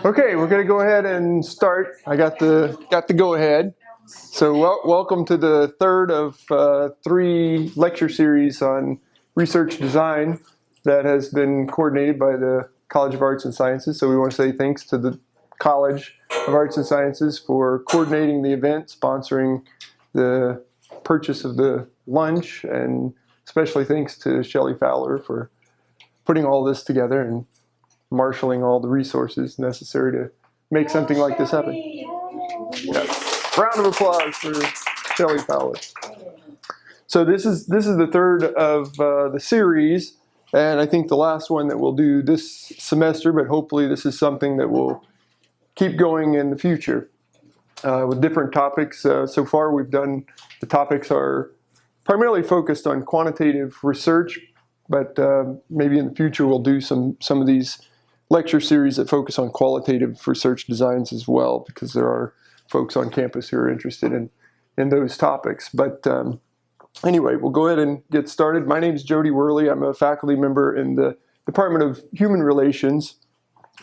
Okay, we're going to go ahead and start. I got the go ahead. So welcome to the third of 3 lecture series on research design that has been coordinated by the College of Arts and Sciences. So we want to say thanks to the College of Arts and Sciences for coordinating the event, sponsoring the purchase of the lunch, and especially thanks to Shelley Fowler for putting all this together and marshaling all the resources necessary to make something like this happen. Yes. Round of applause for Shelley Fowler. So this is the third of the series, and I think the last one that we'll do this semester, but hopefully this is something that will keep going in the future with different topics. So far we've done, the topics are primarily focused on quantitative research, but maybe in the future we'll do some of these lecture series that focus on qualitative research designs as well, because there are folks on campus who are interested in those topics. But anyway, we'll go ahead and get started. My name is Jody Worley. I'm a faculty member in the Department of Human Relations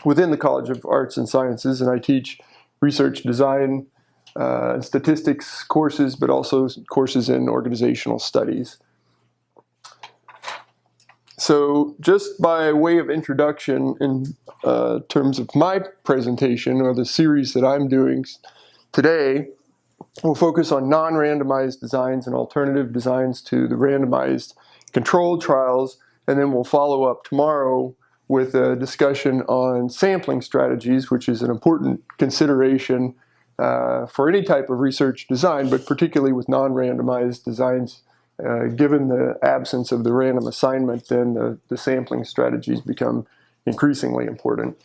within the College of Arts and Sciences, and I teach research design and statistics courses, but also courses in organizational studies. So just by way of introduction in terms of my presentation or the series that I'm doing today, we'll focus on non-randomized designs and alternative designs to the randomized controlled trials, and then we'll follow up tomorrow with a discussion on sampling strategies, which is an important consideration for any type of research design, but particularly with non-randomized designs. Given the absence of the random assignment, then the sampling strategies become increasingly important.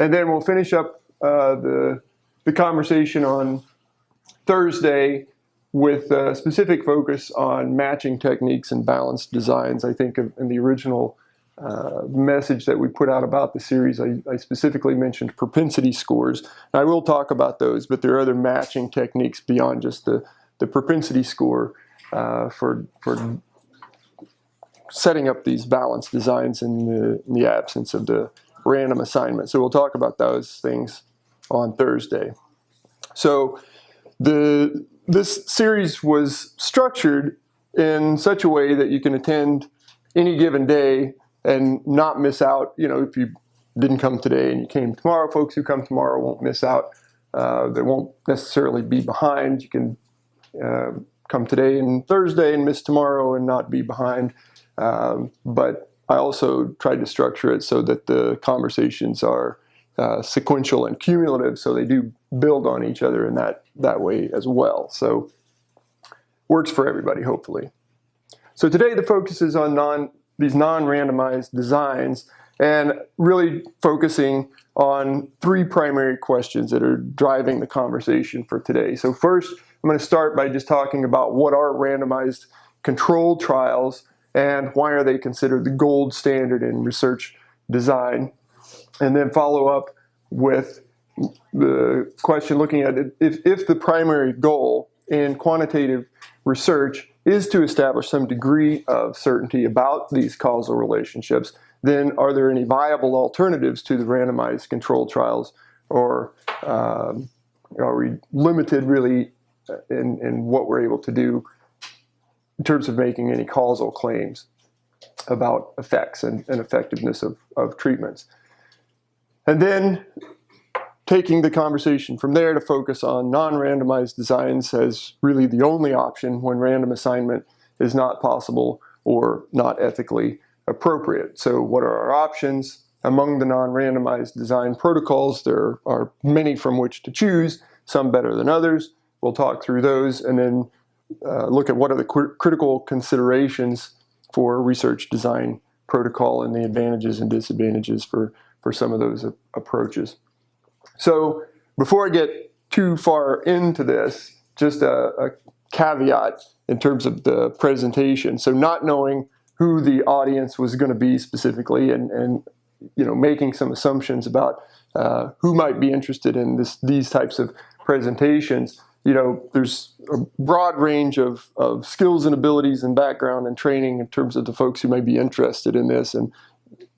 And then we'll finish up the conversation on Thursday with a specific focus on matching techniques and balanced designs. I think in the original message that we put out about the series, I specifically mentioned propensity scores. And I will talk about those, but there are other matching techniques beyond just the propensity score for setting up these balanced designs in the absence of the random assignment. So we'll talk about those things on Thursday. So this series was structured in such a way that you can attend any given day and not miss out. You know, if you didn't come today and you came tomorrow, folks who come tomorrow won't miss out. They won't necessarily be behind. You can come today and Thursday and miss tomorrow and not be behind. But I also tried to structure it so that the conversations are sequential and cumulative, so they do build on each other in that way as well. So works for everybody, hopefully. So today the focus is on these non-randomized designs, and really focusing on 3 primary questions that are driving the conversation for today. So first, I'm going to start by just talking about what are randomized controlled trials and why are they considered the gold standard in research design, and then follow up with the question looking at it, if the primary goal in quantitative research is to establish some degree of certainty about these causal relationships, then are there any viable alternatives to the randomized controlled trials, or are we limited really in what we're able to do in terms of making any causal claims about effects and effectiveness of treatments? And then taking the conversation from there to focus on non-randomized designs as really the only option when random assignment is not possible or not ethically appropriate. So what are our options? Among the non-randomized design protocols, there are many from which to choose, some better than others. We'll talk through those and then look at what are the critical considerations for research design protocol and the advantages and disadvantages for some of those approaches. So before I get too far into this, just a caveat in terms of the presentation. So not knowing who the audience was going to be specifically, and making some assumptions about who might be interested in these types of presentations. There's a broad range of skills and abilities and background and training in terms of the folks who might be interested in this, and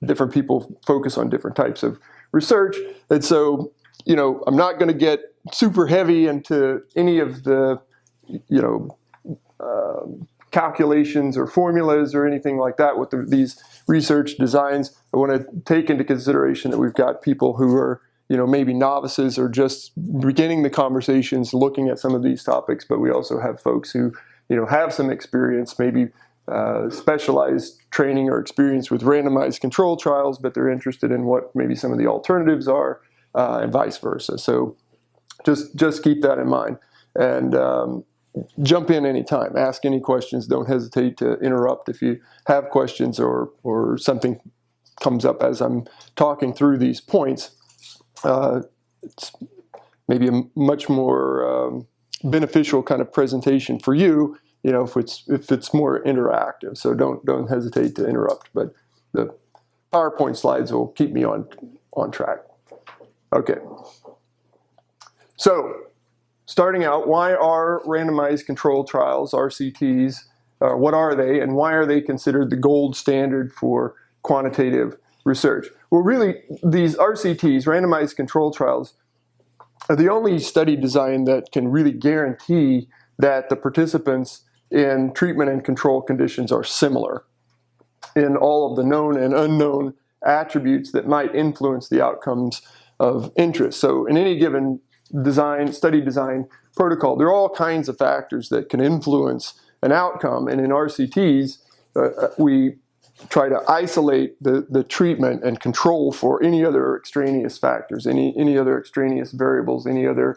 different people focus on different types of research. And so I'm not going to get super heavy into any of the, calculations or formulas or anything like that with these research designs. I want to take into consideration that we've got people who are, maybe novices or just beginning the conversations, looking at some of these topics, but we also have folks who, have some experience, maybe specialized training or experience with randomized control trials, but they're interested in what maybe some of the alternatives are, and vice versa. So just keep that in mind. And jump in anytime, ask any questions, don't hesitate to interrupt if you have questions or something comes up as I'm talking through these points. It's maybe a much more beneficial kind of presentation for you, if it's more interactive. So don't hesitate to interrupt, but the PowerPoint slides will keep me on track. Okay. So, starting out, why are randomized control trials, RCTs, what are they, and why are they considered the gold standard for quantitative research? Well, really, these RCTs, randomized control trials, are the only study design that can really guarantee that the participants in treatment and control conditions are similar in all of the known and unknown attributes that might influence the outcomes of interest. So in any given study design protocol, there are all kinds of factors that can influence an outcome. And in RCTs, we try to isolate the treatment and control for any other extraneous factors, any other extraneous variables, any other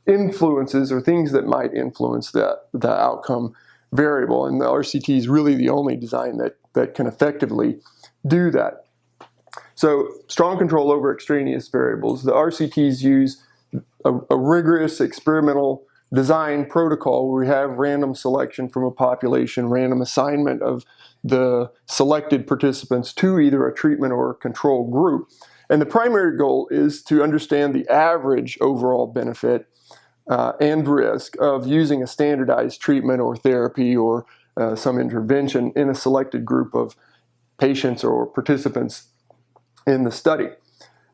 influences or things that might influence the outcome variable. And the RCT is really the only design that can effectively do that. So strong control over extraneous variables. The RCTs use a rigorous experimental design protocol where we have random selection from a population, random assignment of the selected participants to either a treatment or a control group. And the primary goal is to understand the average overall benefit and risk of using a standardized treatment or therapy or some intervention in a selected group of patients or participants in the study.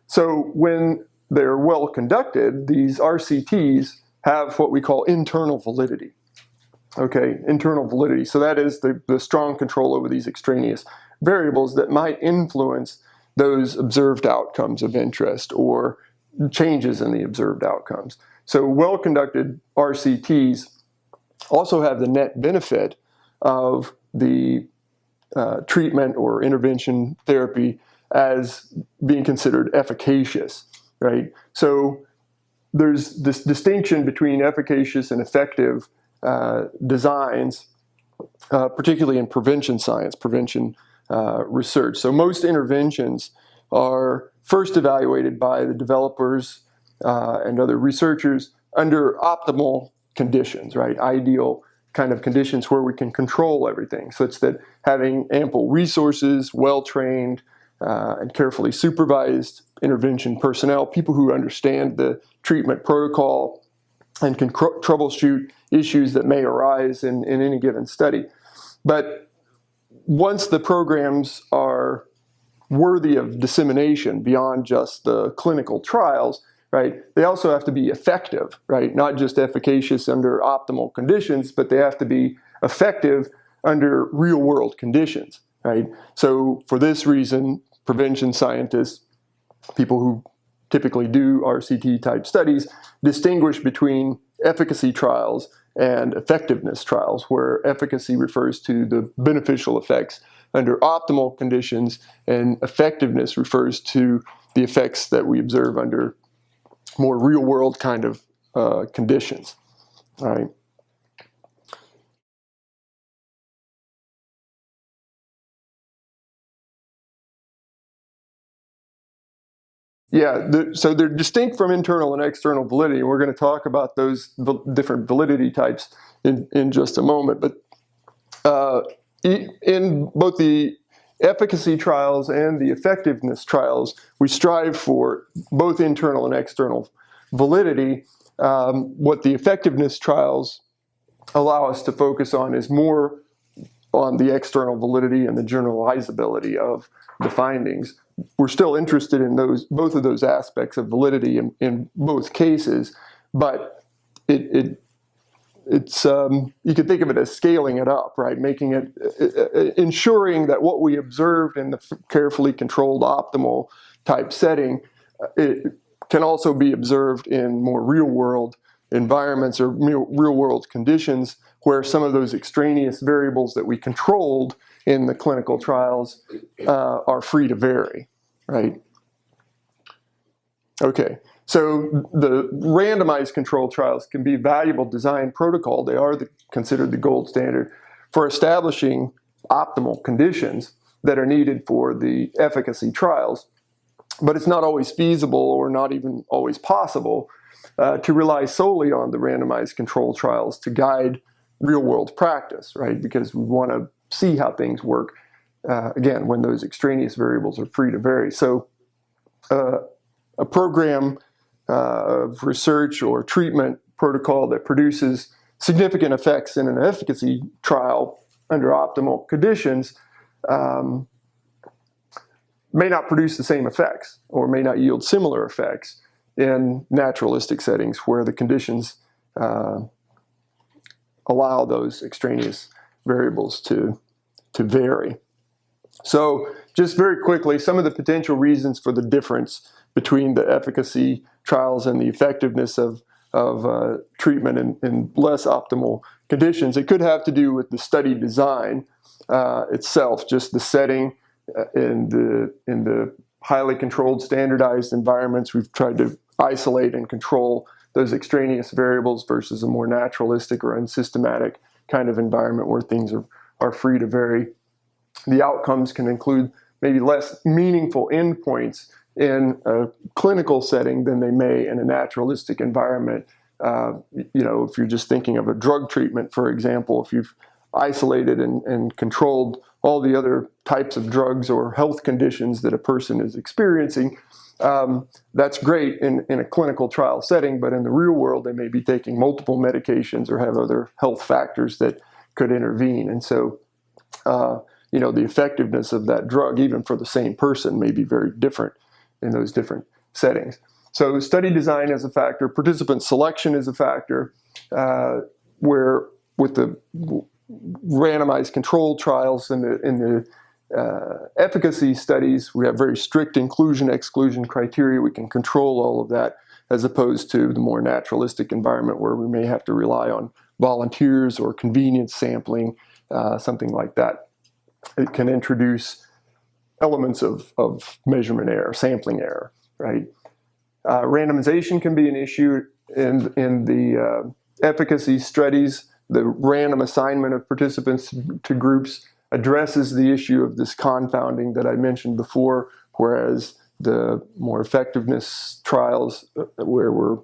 So when they're well conducted, these RCTs have what we call internal validity. Okay, internal validity. So that is the strong control over these extraneous variables that might influence those observed outcomes of interest or changes in the observed outcomes. So well-conducted RCTs also have the net benefit of the treatment or intervention therapy as being considered efficacious, right? So there's this distinction between efficacious and effective designs, particularly in prevention science, prevention research. So most interventions are first evaluated by the developers and other researchers under optimal conditions, right? Ideal kind of conditions where we can control everything, such that having ample resources, well-trained and carefully supervised intervention personnel, people who understand the treatment protocol and can troubleshoot issues that may arise in any given study. But once the programs are worthy of dissemination beyond just the clinical trials, right, they also have to be effective, right? Not just efficacious under optimal conditions, but they have to be effective under real-world conditions, right? So for this reason, prevention scientists, people who typically do RCT-type studies, distinguish between efficacy trials and effectiveness trials, where efficacy refers to the beneficial effects under optimal conditions, and effectiveness refers to the effects that we observe under more real-world kind of conditions, all right? Yeah, so they're distinct from internal and external validity. We're going to talk about those different validity types in just a moment. But in both the efficacy trials and the effectiveness trials, we strive for both internal and external validity. What the effectiveness trials allow us to focus on is more on the external validity and the generalizability of the findings. We're still interested in both of those aspects of validity in both cases, but it's you could think of it as scaling it up, right? Making it, ensuring that what we observed in the carefully controlled optimal type setting, it can also be observed in more real-world environments or real-world conditions where some of those extraneous variables that we controlled in the clinical trials are free to vary, right? Okay, so the randomized control trials can be a valuable design protocol. They are considered the gold standard for establishing optimal conditions that are needed for the efficacy trials. But it's not always feasible or not even always possible to rely solely on the randomized control trials to guide real-world practice, right? Because we want to see how things work, again, when those extraneous variables are free to vary. So a program of research or treatment protocol that produces significant effects in an efficacy trial under optimal conditions may not produce the same effects or may not yield similar effects in naturalistic settings where the conditions allow those extraneous variables to vary. So just very quickly, some of the potential reasons for the difference between the efficacy trials and the effectiveness of treatment in less optimal conditions. It could have to do with the study design itself, just the setting in the highly controlled, standardized environments. We've tried to isolate and control those extraneous variables versus a more naturalistic or unsystematic kind of environment where things are free to vary. The outcomes can include maybe less meaningful endpoints in a clinical setting than they may in a naturalistic environment. If you're just thinking of a drug treatment, for example, if you've isolated and controlled all the other types of drugs or health conditions that a person is experiencing, that's great in a clinical trial setting, but in the real world, they may be taking multiple medications or have other health factors that could intervene. And so, the effectiveness of that drug, even for the same person, may be very different in those different settings. So study design is a factor, participant selection is a factor, where with the randomized controlled trials in the efficacy studies, we have very strict inclusion-exclusion criteria. We can control all of that, as opposed to the more naturalistic environment where we may have to rely on volunteers or convenience sampling, something like that. It can introduce elements of measurement error, sampling error, right? Randomization can be an issue in the efficacy studies. The random assignment of participants to groups addresses the issue of this confounding that I mentioned before, whereas the more effectiveness trials where we're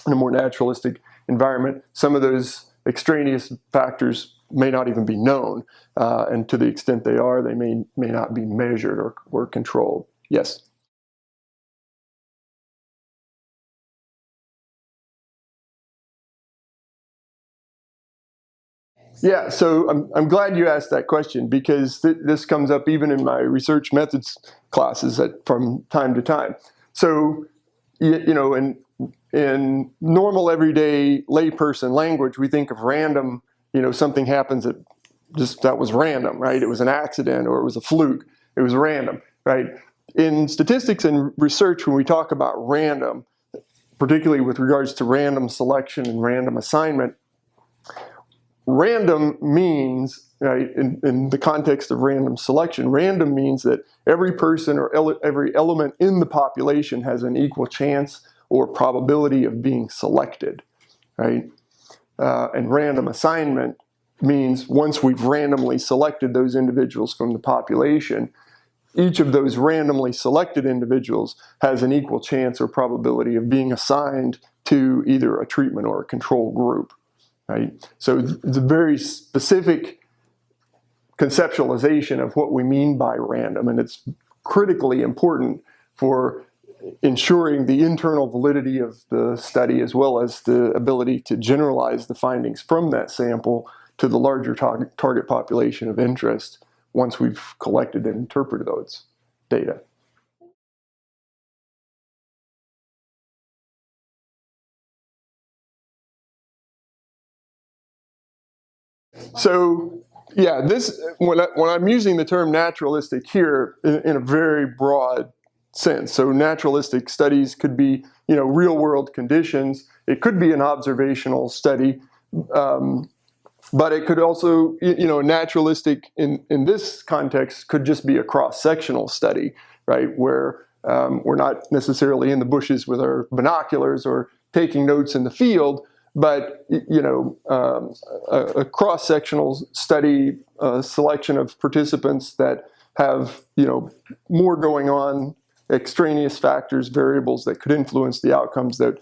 in a more naturalistic environment, some of those extraneous factors may not even be known, and to the extent they are, they may not be measured or controlled. Yes? Yeah, so I'm glad you asked that question, because this comes up even in my research methods classes from time to time. So, in normal everyday layperson language, we think of random, something happens that was random, right? It was an accident or it was a fluke. It was random, right? In statistics and research, when we talk about random, particularly with regards to random selection and random assignment, random means, right, in the context of random selection, random means that every person or every element in the population has an equal chance or probability of being selected, right? And random assignment means once we've randomly selected those individuals from the population, each of those randomly selected individuals has an equal chance or probability of being assigned to either a treatment or a control group. Right? So it's a very specific conceptualization of what we mean by random, and it's critically important for ensuring the internal validity of the study as well as the ability to generalize the findings from that sample to the larger target population of interest once we've collected and interpreted those data. So, yeah, when I'm using the term naturalistic here in a very broad sense. So naturalistic studies could be, real world conditions. It could be an observational study, but it could also, naturalistic in this context could just be a cross-sectional study, right? Where we're not necessarily in the bushes with our binoculars or taking notes in the field, but a cross-sectional study, a selection of participants that have more going on, extraneous factors, variables that could influence the outcomes that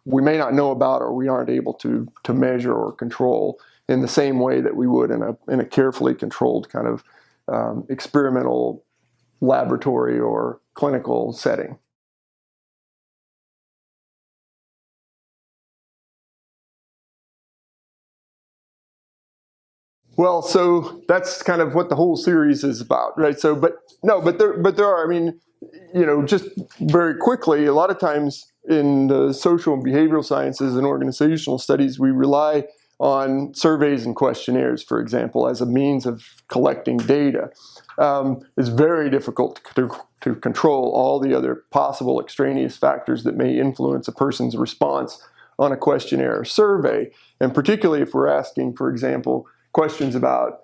we may not know about or we aren't able to measure or control in the same way that we would in a carefully controlled kind of experimental laboratory or clinical setting. Well, so that's kind of what the whole series is about, right? So, but there are, I mean, just very quickly, a lot of times in the social and behavioral sciences and organizational studies, we rely on surveys and questionnaires, for example, as a means of collecting data. It's very difficult to control all the other possible extraneous factors that may influence a person's response on a questionnaire or survey. And particularly if we're asking, for example, questions about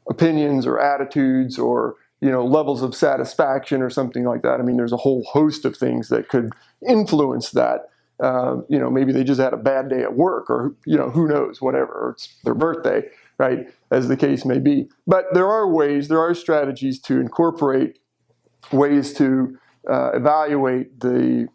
opinions or attitudes or levels of satisfaction or something like that. I mean, there's a whole host of things that could influence that. Maybe they just had a bad day at work, or who knows, whatever, or it's their birthday, right? As the case may be. But there are strategies to incorporate ways to evaluate the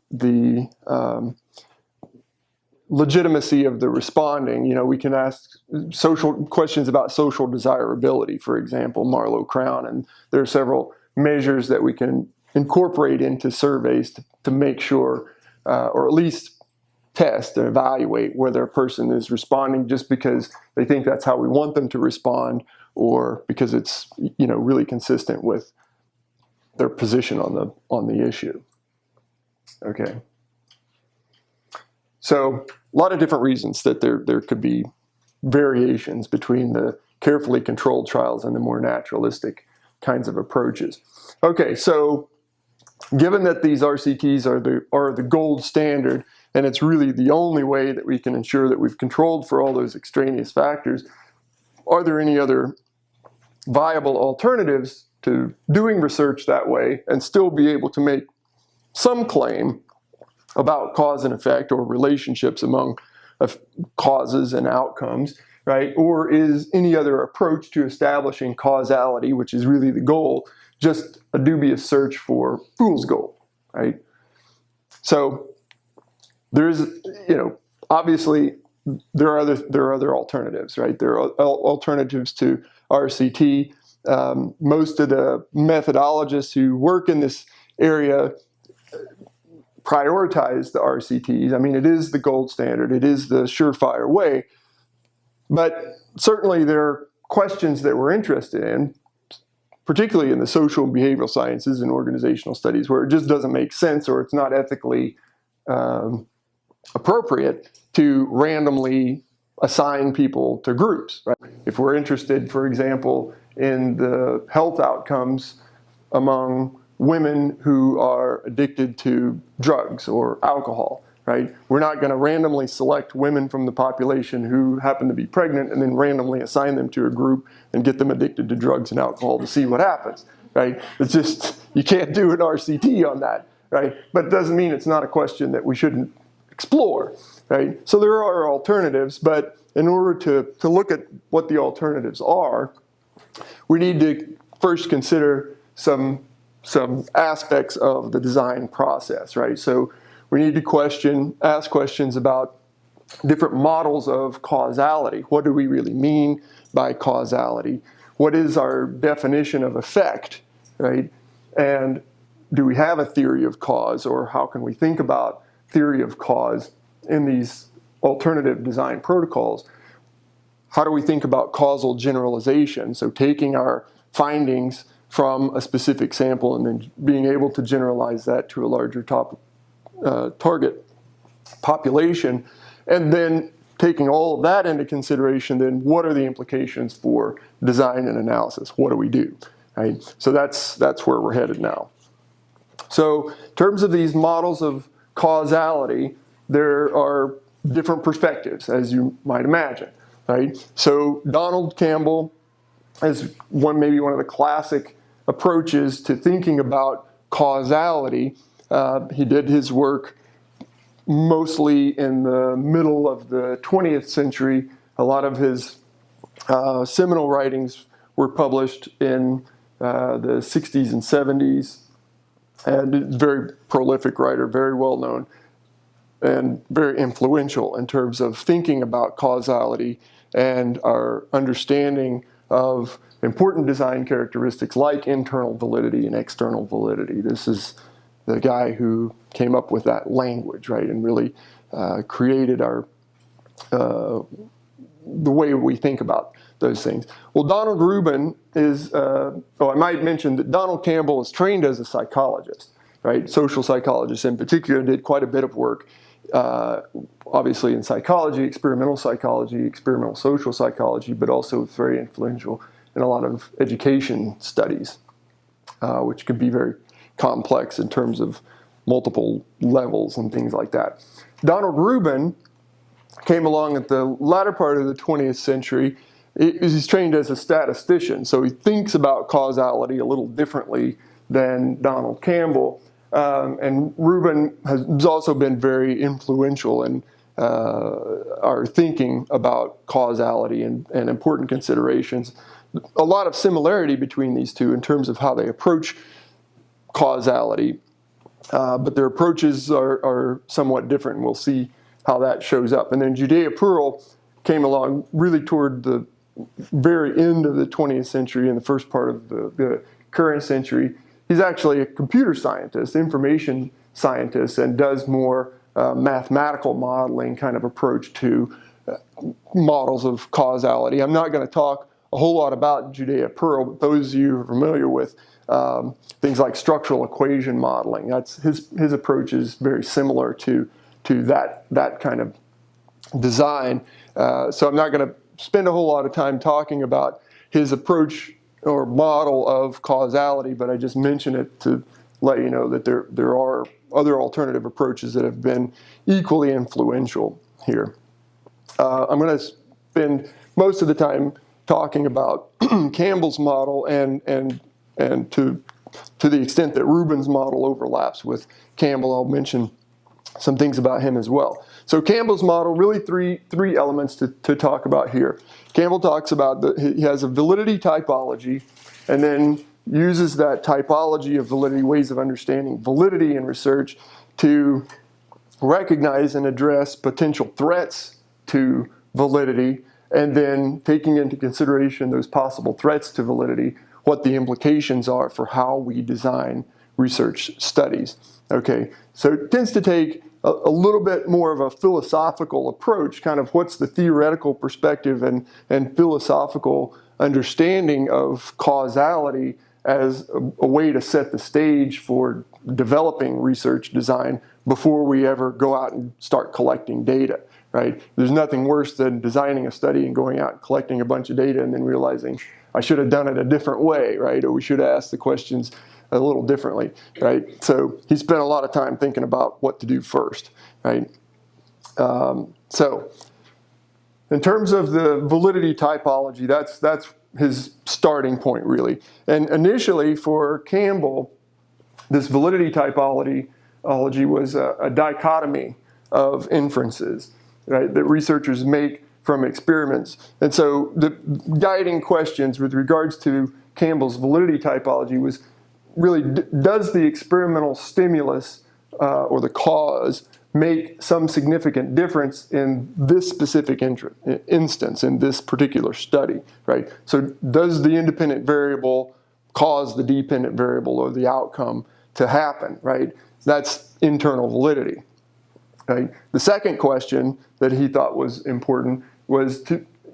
legitimacy of the responding. We can ask social questions about social desirability, for example, Marlowe-Crown, and there are several measures that we can incorporate into surveys to make sure, or at least test and evaluate whether a person is responding just because they think that's how we want them to respond, or because it's really consistent with their position on the issue. Okay. So a lot of different reasons that there could be variations between the carefully controlled trials and the more naturalistic kinds of approaches. Okay, so given that these RCTs are the gold standard, and it's really the only way that we can ensure that we've controlled for all those extraneous factors, are there any other viable alternatives to doing research that way and still be able to make some claim about cause and effect or relationships among causes and outcomes, right? Or is any other approach to establishing causality, which is really the goal, just a dubious search for fool's gold, right? So there's, obviously there are other alternatives, right? There are alternatives to RCT. Most of the methodologists who work in this area prioritize the RCTs. I mean, it is the gold standard. It is the surefire way. But certainly there are questions that we're interested in, particularly in the social and behavioral sciences and organizational studies, where it just doesn't make sense or it's not ethically appropriate to randomly assign people to groups, right? If we're interested, for example, in the health outcomes among women who are addicted to drugs or alcohol, right? We're not going to randomly select women from the population who happen to be pregnant and then randomly assign them to a group and get them addicted to drugs and alcohol to see what happens, right? It's just, you can't do an RCT on that, right? But it doesn't mean it's not a question that we shouldn't explore, right? So there are alternatives, but in order to look at what the alternatives are, we need to first consider some aspects of the design process, right? So we need to ask questions about different models of causality. What do we really mean by causality? What is our definition of effect, right? And do we have a theory of cause, or how can we think about theory of cause in these alternative design protocols? how do we think about causal generalization? So taking our findings from a specific sample and then being able to generalize that to a larger target population, and then taking all of that into consideration, then what are the implications for design and analysis? What do we do? Right? So that's where we're headed now. So in terms of these models of causality, there are different perspectives, as you might imagine. Right? So Donald Campbell is maybe one of the classic approaches to thinking about causality. He did his work mostly in the middle of the 20th century. A lot of his seminal writings were published in the 60s and 70s. And he's a very prolific writer, very well known, and very influential in terms of thinking about causality and our understanding of important design characteristics like internal validity and external validity. This is the guy who came up with that language, right, and really created the way we think about those things. Well, Donald Rubin is, I might mention that Donald Campbell is trained as a psychologist, right, social psychologist in particular, did quite a bit of work, obviously in psychology, experimental social psychology, but also very influential in a lot of education studies, which can be very complex in terms of multiple levels and things like that. Donald Rubin came along at the latter part of the 20th century. He's trained as a statistician, so he thinks about causality a little differently than Donald Campbell. And Rubin has also been very influential in our thinking about causality and important considerations. A lot of similarity between these two in terms of how they approach causality, but their approaches are somewhat different, and we'll see how that shows up. And then Judea-Pearl came along really toward the very end of the 20th century and the first part of the current century. He's actually a computer scientist, information scientist, and does more mathematical modeling kind of approach to models of causality. I'm not going to talk a whole lot about Judea-Pearl, but those of you who are familiar with things like structural equation modeling, that's his approach is very similar to that kind of design. So I'm not going to spend a whole lot of time talking about his approach or model of causality, but I just mention it to let you know that there are other alternative approaches that have been equally influential here. I'm going to spend most of the time talking about Campbell's model and to the extent that Rubin's model overlaps with Campbell, I'll mention some things about him as well. So Campbell's model, really three elements to talk about here. Campbell talks about he has a validity typology, and then uses that typology of validity, ways of understanding validity in research, to recognize and address potential threats to validity, and then taking into consideration those possible threats to validity, what the implications are for how we design research studies. Okay, so it tends to take a little bit more of a philosophical approach, kind of what's the theoretical perspective and philosophical understanding of causality as a way to set the stage for developing research design before we ever go out and start collecting data, right? There's nothing worse than designing a study and going out and collecting a bunch of data and then realizing I should have done it a different way, right? Or we should have asked the questions a little differently, right? So he spent a lot of time thinking about what to do first, right? So in terms of the validity typology, that's his starting point, really. And initially for Campbell, this validity typology was a dichotomy of inferences, right, that researchers make from experiments. And so the guiding questions with regards to Campbell's validity typology was really, does the experimental stimulus or the cause make some significant difference in this specific instance, in this particular study, right? So does the independent variable cause the dependent variable or the outcome to happen, right? That's internal validity, right? The second question that he thought was important was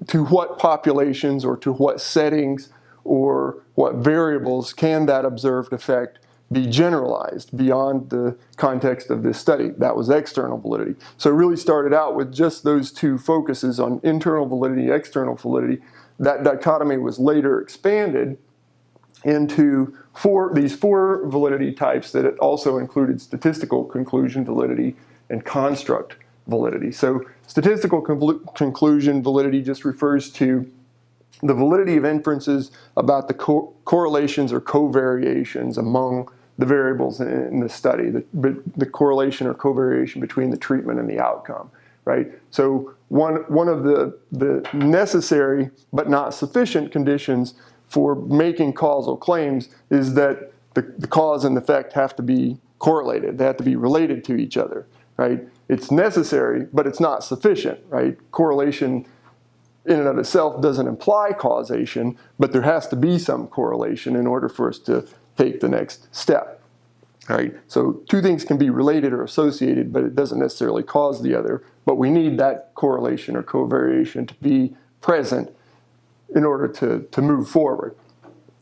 to what populations or to what settings or what variables can that observed effect be generalized beyond the context of this study. That was external validity. So it really started out with just those two focuses on internal validity, external validity. That dichotomy was later expanded into these four validity types that it also included statistical conclusion validity and construct validity. So statistical conclusion validity just refers to the validity of inferences about the correlations or covariations among the variables in the study, the correlation or covariation between the treatment and the outcome, right? So one of the necessary but not sufficient conditions for making causal claims is that the cause and effect have to be correlated. They have to be related to each other, right? It's necessary, but it's not sufficient, right? Correlation in and of itself doesn't imply causation, but there has to be some correlation in order for us to take the next step, right? So two things can be related or associated, but it doesn't necessarily cause the other, but we need that correlation or covariation to be present in order to move forward.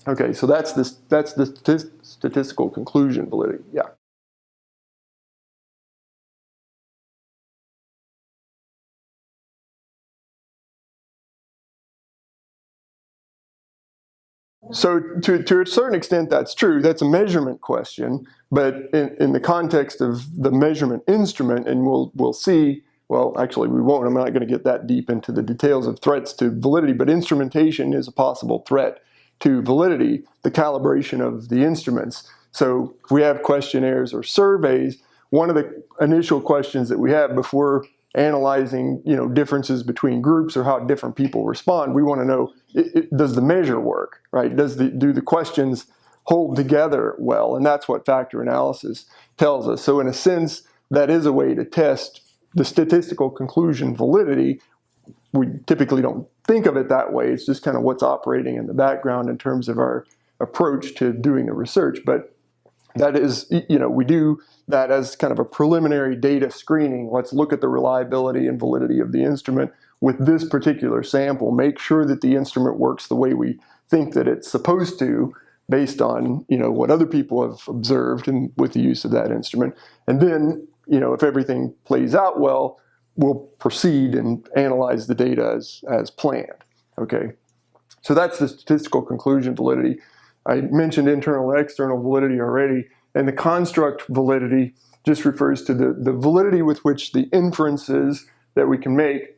Okay, so that's the statistical conclusion validity, yeah. So to a certain extent, that's true. That's a measurement question, but in the context of the measurement instrument, and we'll see, well, actually we won't. I'm not going to get that deep into the details of threats to validity, but instrumentation is a possible threat to validity, the calibration of the instruments. So if we have questionnaires or surveys, one of the initial questions that we have before analyzing, differences between groups or how different people respond, we want to know, does the measure work, right? Do the questions hold together well? And that's what factor analysis tells us. So in a sense, that is a way to test the statistical conclusion validity. We typically don't think of it that way. It's just kind of what's operating in the background in terms of our approach to doing the research. But that is, we do that as kind of a preliminary data screening. Let's look at the reliability and validity of the instrument with this particular sample. Make sure that the instrument works the way we think that it's supposed to, based on what other people have observed and with the use of that instrument. And then, if everything plays out well, we'll proceed and analyze the data as planned. Okay, so that's the statistical conclusion validity. I mentioned internal and external validity already, and the construct validity just refers to the validity with which the inferences that we can make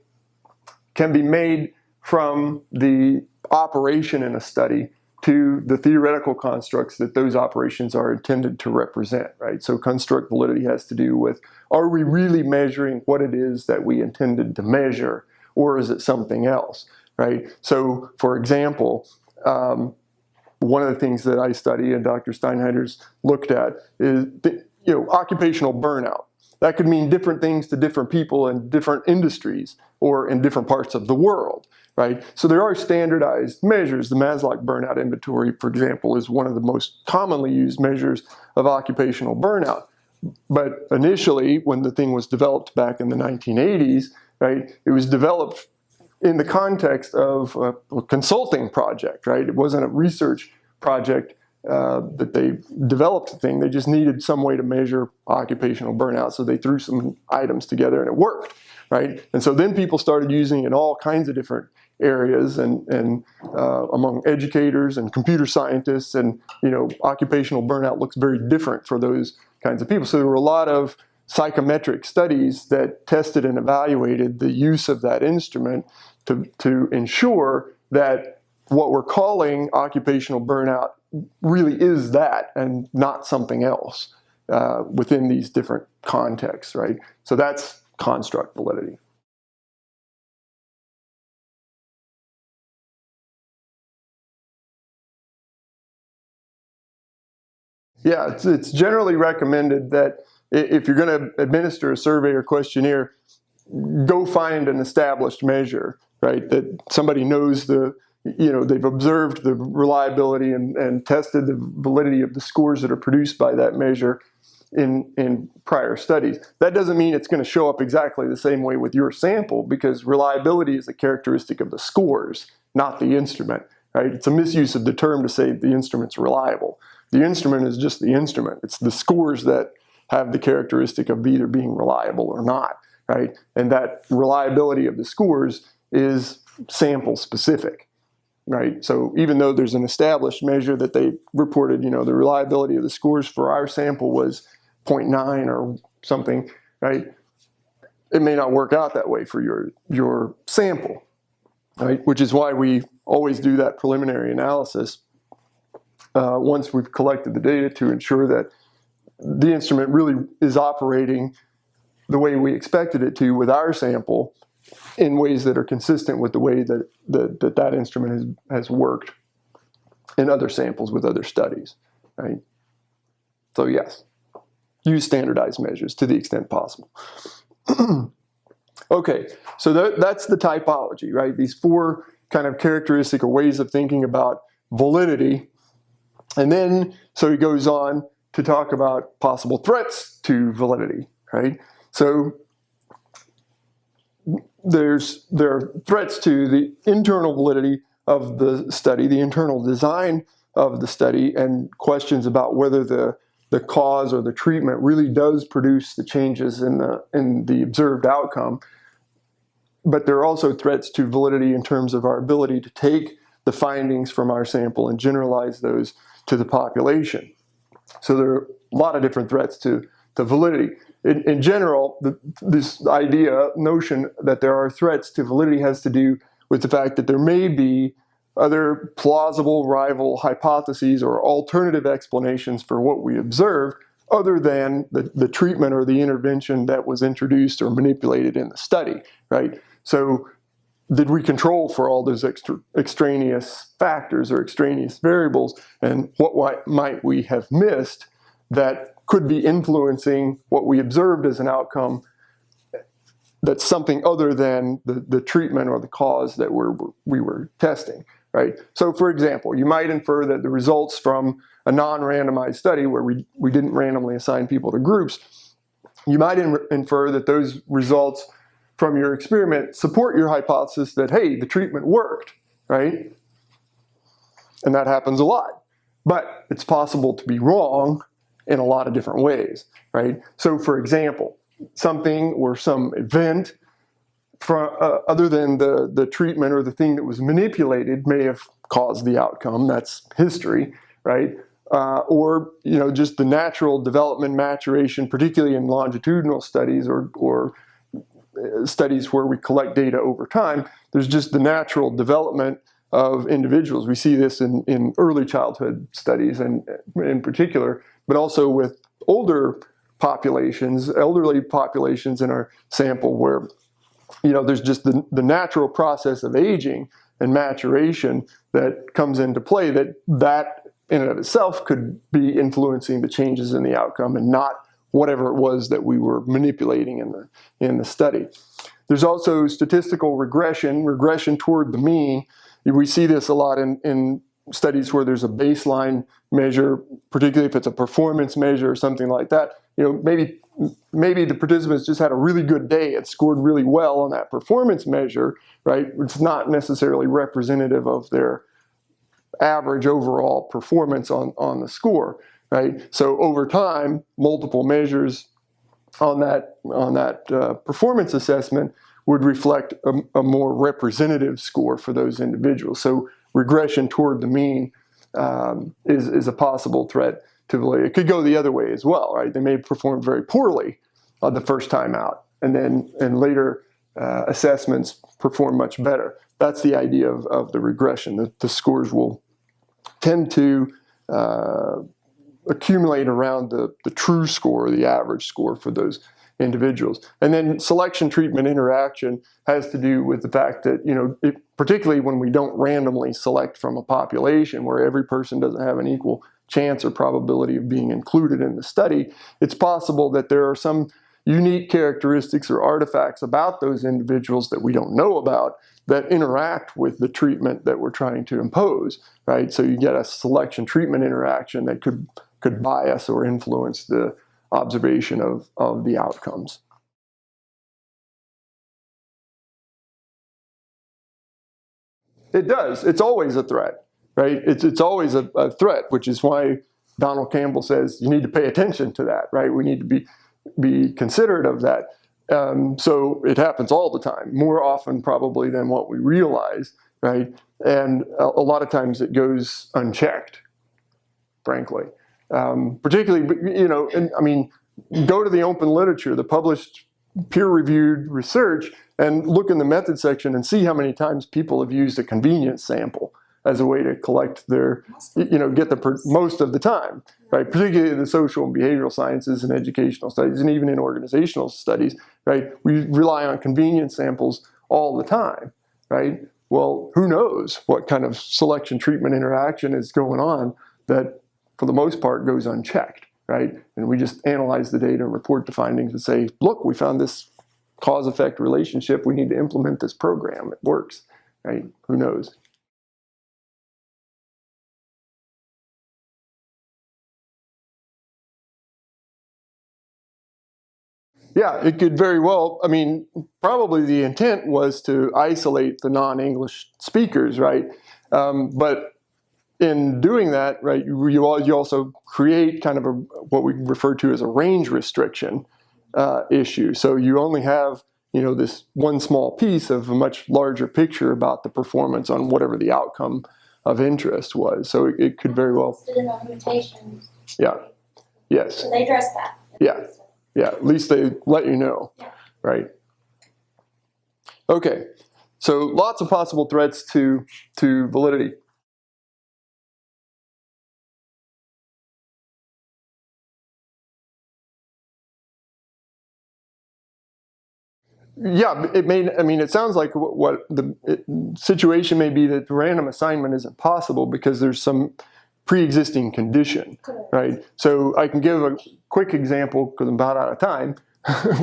can be made from the operation in a study to the theoretical constructs that those operations are intended to represent, right? So construct validity has to do with, are we really measuring what it is that we intended to measure, or is it something else, right? So, for example, one of the things that I study and Dr. Steinheider's looked at is occupational burnout. That could mean different things to different people in different industries or in different parts of the world, right? So there are standardized measures. The Maslach burnout inventory, for example, is one of the most commonly used measures of occupational burnout. But initially, when the thing was developed back in the 1980s, right, it was developed in the context of a consulting project, right? It wasn't a research project that they developed the thing. They just needed some way to measure occupational burnout, so they threw some items together and it worked, right? And so then people started using it in all kinds of different areas and among educators and computer scientists, and occupational burnout looks very different for those kinds of people. So there were a lot of psychometric studies that tested and evaluated the use of that instrument to ensure that what we're calling occupational burnout really is that and not something else within these different contexts, right? So that's construct validity. Yeah, it's generally recommended that if you're going to administer a survey or questionnaire, go find an established measure, right? That somebody knows they've observed the reliability and tested the validity of the scores that are produced by that measure. in prior studies. That doesn't mean it's going to show up exactly the same way with your sample, because reliability is a characteristic of the scores, not the instrument, right? It's a misuse of the term to say the instrument's reliable. The instrument is just the instrument. It's the scores that have the characteristic of either being reliable or not, right? And that reliability of the scores is sample specific, right? So even though there's an established measure that they reported, the reliability of the scores for our sample was 0.9 or something, right? It may not work out that way for your sample, right? Which is why we always do that preliminary analysis once we've collected the data to ensure that the instrument really is operating the way we expected it to with our sample in ways that are consistent with the way that instrument has worked in other samples with other studies, right? So yes, use standardized measures to the extent possible. Okay, so that's the typology, right? These four kind of characteristic or ways of thinking about validity. And then, so he goes on to talk about possible threats to validity, right? So there are threats to the internal validity of the study, the internal design of the study, and questions about whether the cause or the treatment really does produce the changes in the observed outcome. But there are also threats to validity in terms of our ability to take the findings from our sample and generalize those to the population. So there are a lot of different threats to validity. In general, this notion that there are threats to validity has to do with the fact that there may be other plausible rival hypotheses or alternative explanations for what we observed other than the treatment or the intervention that was introduced or manipulated in the study, right? So did we control for all those extraneous factors or extraneous variables, and what might we have missed that could be influencing what we observed as an outcome that's something other than the treatment or the cause that we were testing, right? So for example, you might infer that the results from a non-randomized study where we didn't randomly assign people to groups, you might infer that those results from your experiment support your hypothesis that, hey, the treatment worked, right? And that happens a lot. But it's possible to be wrong in a lot of different ways, right? So for example, something or some event other than the treatment or the thing that was manipulated may have caused the outcome. That's history, right? Or just the natural development maturation, particularly in longitudinal studies or studies where we collect data over time. There's just the natural development of individuals. We see this in early childhood studies and in particular, but also with elderly populations in our sample where there's just the natural process of aging and maturation that comes into play that in and of itself could be influencing the changes in the outcome and not whatever it was that we were manipulating in the study. There's also statistical regression toward the mean. We see this a lot in studies where there's a baseline measure, particularly if it's a performance measure or something like that. Maybe the participants just had a really good day and scored really well on that performance measure, right? It's not necessarily representative of their average overall performance on the score, right? So over time, multiple measures on that performance assessment would reflect a more representative score for those individuals. So regression toward the mean is a possible threat to validity. It could go the other way as well, right? They may perform very poorly the first time out, and later assessments perform much better. That's the idea of the regression. The scores will tend to accumulate around the true score, the average score for those individuals. And then selection treatment interaction has to do with the fact that, particularly when we don't randomly select from a population where every person doesn't have an equal chance or probability of being included in the study, it's possible that there are some unique characteristics or artifacts about those individuals that we don't know about that interact with the treatment that we're trying to impose, right? So you get a selection treatment interaction that could bias or influence the observation of the outcomes. It does. It's always a threat, right? It's always a threat, which is why Donald Campbell says you need to pay attention to that, right? We need to be considerate of that. So it happens all the time, more often probably than what we realize, right? And a lot of times it goes unchecked, frankly. Particularly, you know, and I mean, go to the open literature, the published peer-reviewed research, and look in the method section and see how many times people have used a convenience sample as a way to collect their, you know, get the most of the time, right? Particularly in the social and behavioral sciences and educational studies, and even in organizational studies, right? We rely on convenience samples all the time, right? Well, who knows what kind of selection treatment interaction is going on that, for the most part, goes unchecked, right? And we just analyze the data and report the findings and say, look, we found this cause-effect relationship. We need to implement this program. It works, right? Who knows? Yeah, it could very well. I mean, probably the intent was to isolate the non-English speakers, right? But in doing that, right, you also create kind of what we refer to as a range restriction issue. So you only have, you know, this one small piece of a much larger picture about the performance on whatever the outcome of interest was. So it could very well. In the limitations. Yeah. Yes. So they address that. Yeah. Yeah, at least they let you know, right? Okay, so lots of possible threats to validity. Yeah, it may. I mean, it sounds like what the situation may be that random assignment isn't possible because there's some pre-existing condition, right? So I can give a quick example because I'm about out of time.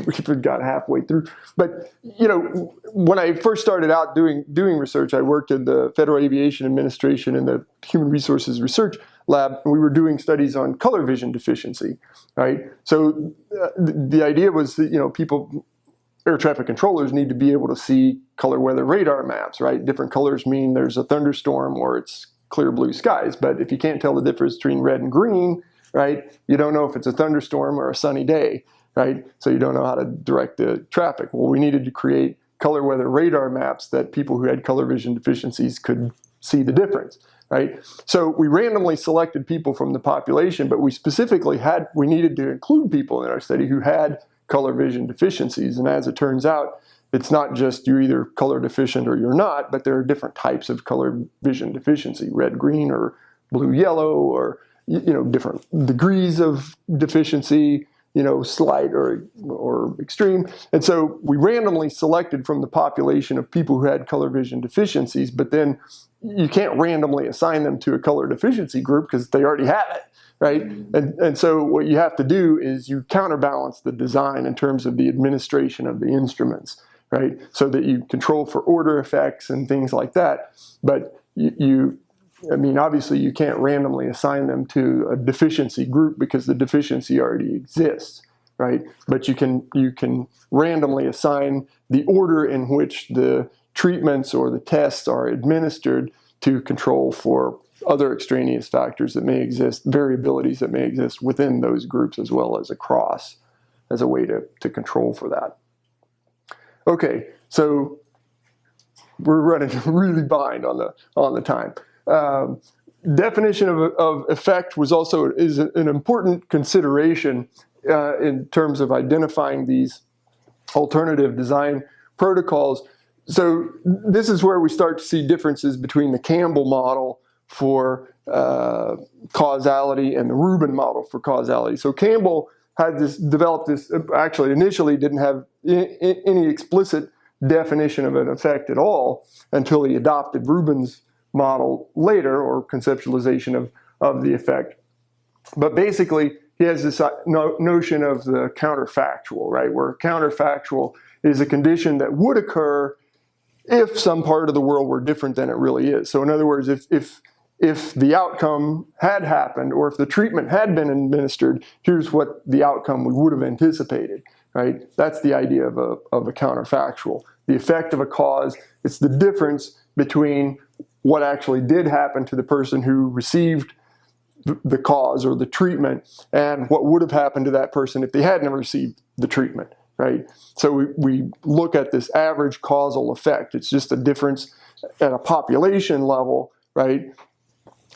We've got halfway through. But, you know, when I first started out doing research, I worked at the Federal Aviation Administration in the Human Resources Research Lab, and we were doing studies on color vision deficiency, right? So the idea was that, you know, air traffic controllers need to be able to see color weather radar maps, right? Different colors mean there's a thunderstorm or it's clear blue skies. But if you can't tell the difference between red and green, right, you don't know if it's a thunderstorm or a sunny day, right? So you don't know how to direct the traffic. Well, we needed to create color weather radar maps that people who had color vision deficiencies could see the difference, right? So we randomly selected people from the population, but we specifically we needed to include people in our study who had color vision deficiencies. And as it turns out, it's not just you're either color deficient or you're not, but there are different types of color vision deficiency, red, green, or blue, yellow, or, you know, different degrees of deficiency, you know, slight or extreme. And so we randomly selected from the population of people who had color vision deficiencies, but then you can't randomly assign them to a color deficiency group because they already have it, right? And so what you have to do is you counterbalance the design in terms of the administration of the instruments, right? So that you control for order effects and things like that. But I mean, obviously you can't randomly assign them to a deficiency group because the deficiency already exists, right? But you can randomly assign the order in which the treatments or the tests are administered to control for other extraneous factors that may exist, variabilities that may exist within those groups as well as across, as a way to control for that. Okay, so we're running really behind on the time. Definition of effect is an important consideration in terms of identifying these alternative design protocols. So this is where we start to see differences between the Campbell model for causality and the Rubin model for causality. So Campbell developed this, actually initially didn't have any explicit definition of an effect at all until he adopted Rubin's model later, or conceptualization of the effect. But basically, he has this notion of the counterfactual, right? Where counterfactual is a condition that would occur if some part of the world were different than it really is. So in other words, if if the outcome had happened, or if the treatment had been administered, here's what the outcome we would have anticipated, right? That's the idea of a counterfactual. The effect of a cause, it's the difference between what actually did happen to the person who received the cause or the treatment and what would have happened to that person if they hadn't received the treatment, right? So we look at this average causal effect. It's just a difference at a population level, right?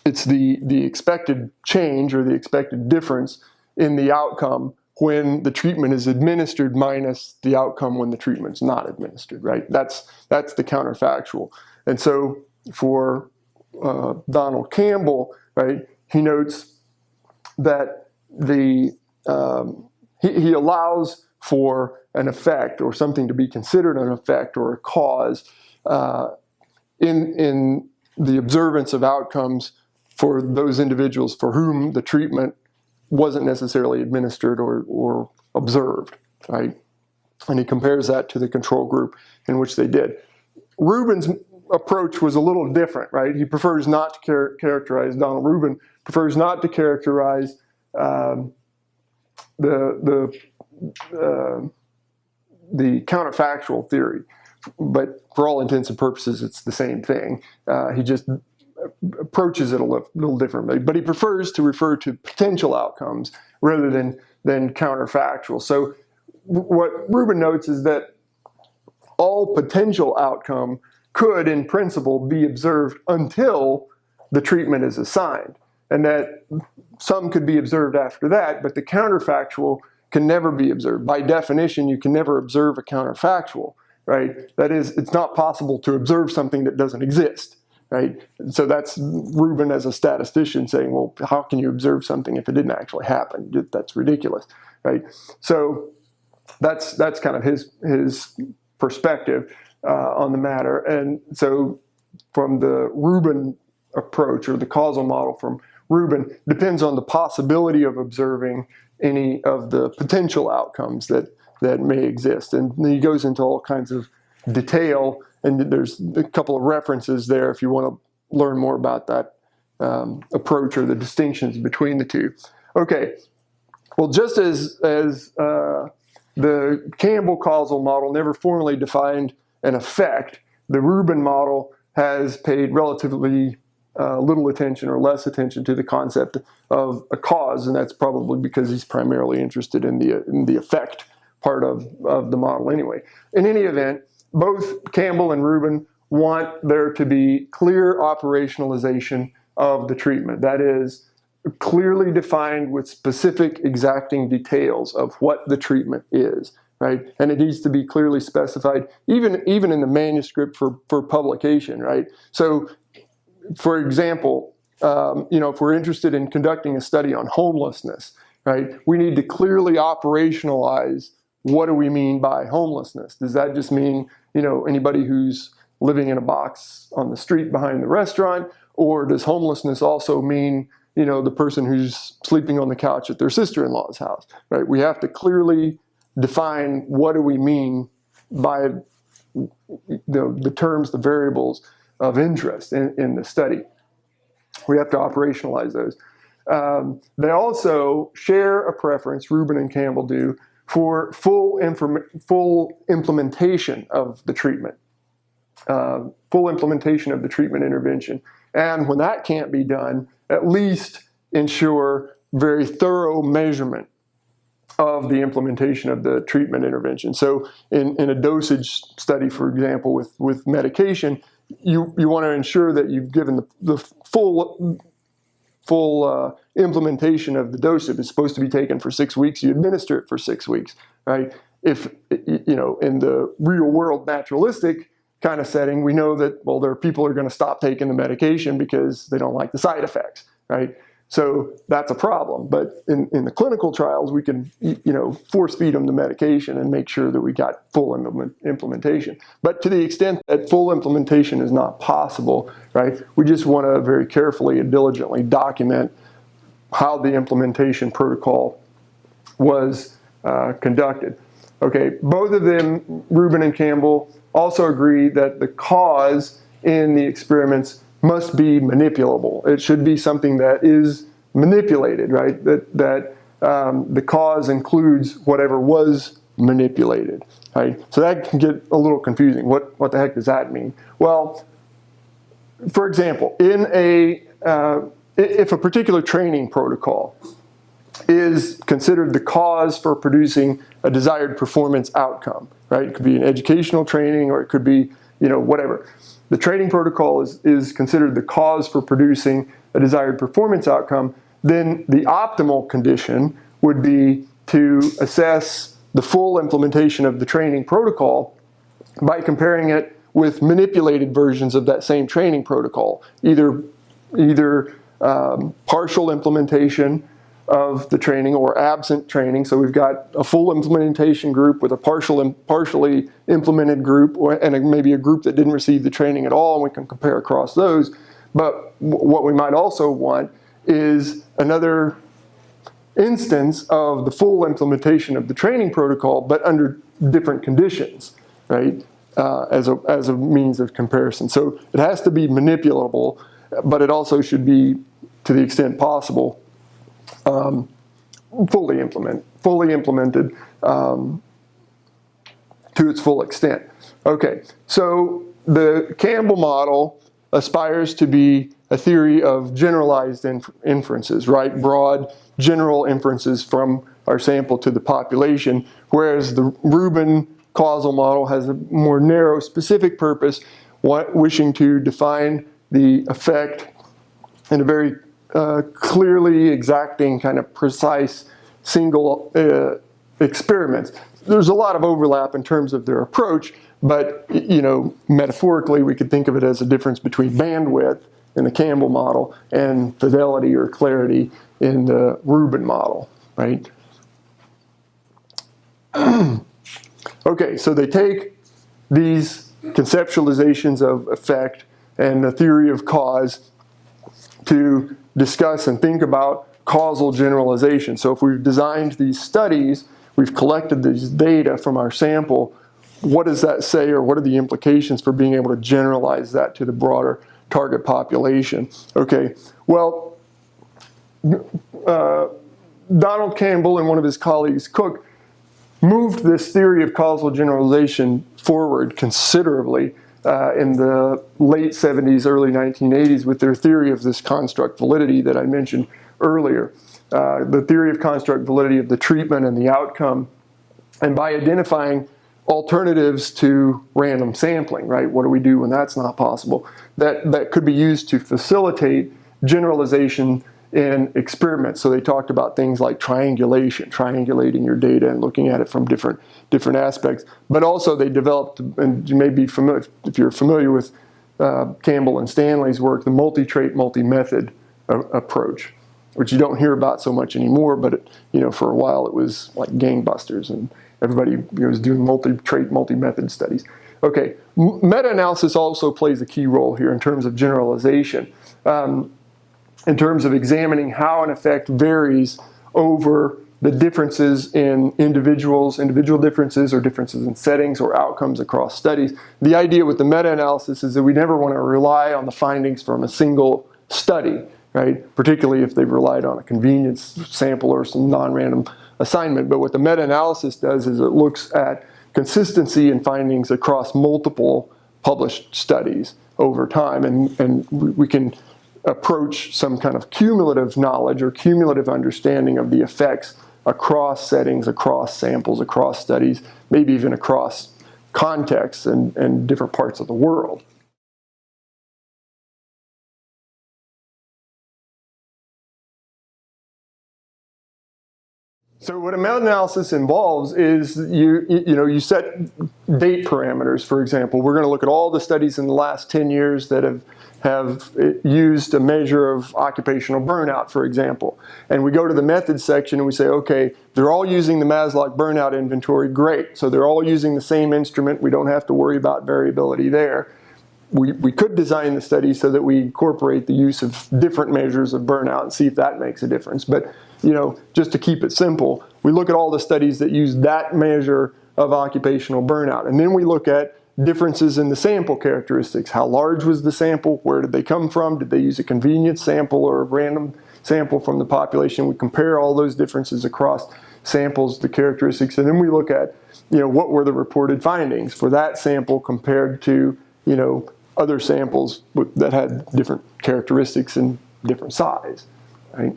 It's the expected change or the expected difference in the outcome when the treatment is administered minus the outcome when the treatment's not administered, right? That's the counterfactual. And so for Donald Campbell, right, he notes that he allows for an effect or something to be considered an effect or a cause in the observance of outcomes for those individuals for whom the treatment wasn't necessarily administered or observed, right? And he compares that to the control group in which they did. Rubin's approach was a little different, right? He prefers not to characterize, Donald Rubin prefers not to characterize the counterfactual theory, but for all intents and purposes, it's the same thing. He just approaches it a little differently, but he prefers to refer to potential outcomes rather than counterfactual. So what Rubin notes is that all potential outcome could, in principle, be observed until the treatment is assigned, and that some could be observed after that, but the counterfactual can never be observed. By definition, you can never observe a counterfactual, right? That is, it's not possible to observe something that doesn't exist, right? So that's Rubin as a statistician saying, well, how can you observe something if it didn't actually happen? That's ridiculous, right? So that's kind of his perspective on the matter. And so from the Rubin approach or the causal model from Rubin depends on the possibility of observing any of the potential outcomes that may exist. And he goes into all kinds of detail, and there's a couple of references there if you want to learn more about that approach or the distinctions between the two. Okay, well, just as the Campbell causal model never formally defined an effect, the Rubin model has paid relatively little attention or less attention to the concept of a cause, and that's probably because he's primarily interested in the effect part of the model anyway. In any event, both Campbell and Rubin want there to be clear operationalization of the treatment. That is, clearly defined with specific exacting details of what the treatment is, right? And it needs to be clearly specified, even in the manuscript for publication, right? So, for example, if we're interested in conducting a study on homelessness, right, we need to clearly operationalize what do we mean by homelessness. Does that just mean, anybody who's living in a box on the street behind the restaurant, or does homelessness also mean, the person who's sleeping on the couch at their sister-in-law's house, right? We have to clearly define what do we mean by the terms, the variables of interest in the study. We have to operationalize those. They also share a preference, Rubin and Campbell do, for full implementation of the treatment, full implementation of the treatment intervention. And when that can't be done, at least ensure very thorough measurement of the implementation of the treatment intervention. So in a dosage study, for example, with medication, you want to ensure that you've given the full implementation of the dose. If it's supposed to be taken for 6 weeks, you administer it for 6 weeks, right? If, in the real world naturalistic kind of setting, we know that, well, there are people who are going to stop taking the medication because they don't like the side effects, right? So that's a problem. But in the clinical trials, we can, force feed them the medication and make sure that we got full implementation. But to the extent that full implementation is not possible, right, we just want to very carefully and diligently document how the implementation protocol was conducted. Okay, both of them, Rubin and Campbell, also agree that the cause in the experiments must be manipulable. It should be something that is manipulated, right? That the cause includes whatever was manipulated, right? So that can get a little confusing. What the heck does that mean? Well, for example, if a particular training protocol is considered the cause for producing a desired performance outcome, right? It could be an educational training, or it could be, whatever. The training protocol is considered the cause for producing a desired performance outcome. Then the optimal condition would be to assess the full implementation of the training protocol by comparing it with manipulated versions of that same training protocol, either partial implementation of the training or absent training. So we've got a full implementation group with a partially implemented group, and maybe a group that didn't receive the training at all, and we can compare across those. But what we might also want is another instance of the full implementation of the training protocol, but under different conditions, right? As a means of comparison. So it has to be manipulable, but it also should be, to the extent possible, fully implemented to its full extent. Okay, so the Campbell model aspires to be a theory of generalized inferences, right? Broad, general inferences from our sample to the population, whereas the Rubin causal model has a more narrow, specific purpose, wishing to define the effect in a very clearly exacting, kind of precise, single experiments. There's a lot of overlap in terms of their approach, but metaphorically, we could think of it as a difference between bandwidth in the Campbell model and fidelity or clarity in the Rubin model, right? Okay, so they take these conceptualizations of effect and the theory of cause to discuss and think about causal generalization. So if we've designed these studies, we've collected these data from our sample, what does that say, or what are the implications for being able to generalize that to the broader target population? Okay, well, Donald Campbell and one of his colleagues, Cook, moved this theory of causal generalization forward considerably in the late 70s, early 1980s with their theory of this construct validity that I mentioned earlier. The theory of construct validity of the treatment and the outcome, and by identifying alternatives to random sampling, right? What do we do when that's not possible? That could be used to facilitate generalization in experiments. So they talked about things like triangulating your data and looking at it from different aspects. But also they developed, and you may be familiar, if you're familiar with Campbell and Stanley's work, the multi-trait, multi-method approach, which you don't hear about so much anymore, but for a while it was like gangbusters, and everybody was doing multi-trait, multi-method studies. Okay, meta-analysis also plays a key role here in terms of generalization. In terms of examining how an effect varies over the differences in individual differences or differences in settings or outcomes across studies. The idea with the meta-analysis is that we never want to rely on the findings from a single study, right? Particularly if they've relied on a convenience sample or some non-random assignment. But what the meta-analysis does is it looks at consistency in findings across multiple published studies over time, and we can approach some kind of cumulative knowledge or cumulative understanding of the effects across settings, across samples, across studies, maybe even across contexts and different parts of the world. So what a meta-analysis involves is you set date parameters. For example, we're going to look at all the studies in the last 10 years that have used a measure of occupational burnout, for example. And we go to the methods section and we say, okay, they're all using the Maslow burnout inventory, great. So they're all using the same instrument. We don't have to worry about variability there. We could design the study so that we incorporate the use of different measures of burnout and see if that makes a difference. But just to keep it simple, we look at all the studies that use that measure of occupational burnout. And then we look at differences in the sample characteristics. How large was the sample? Where did they come from? Did they use a convenience sample or a random sample from the population? We compare all those differences across samples, the characteristics, and then we look at, what were the reported findings for that sample compared to, other samples that had different characteristics and different size, right?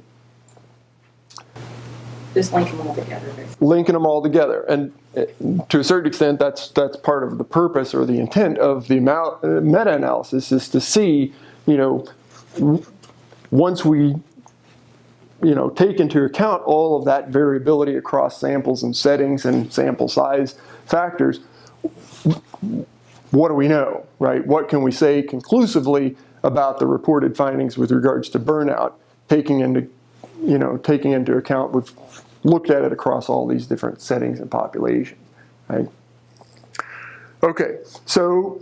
Just linking them all together. Basically. Linking them all together, and to a certain extent, that's part of the purpose or the intent of the meta-analysis is to see, once we, take into account all of that variability across samples and settings and sample size factors, what do we know, right? What can we say conclusively about the reported findings with regards to burnout, taking into account, we've looked at it across all these different settings and populations, right? Okay, so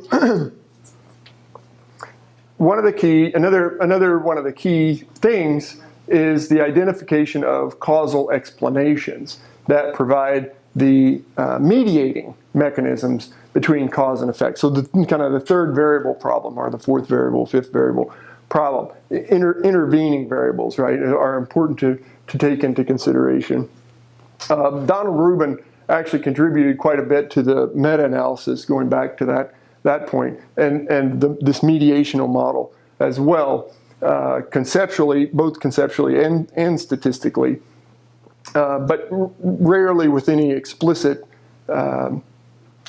another one of the key things is the identification of causal explanations that provide the mediating mechanisms between cause and effect. So the third variable problem, or the fourth variable, fifth variable problem, intervening variables, right, are important to take into consideration. Donald Rubin actually contributed quite a bit to the meta-analysis, going back to that point, and this mediational model as well, both conceptually and statistically, but rarely with any explicit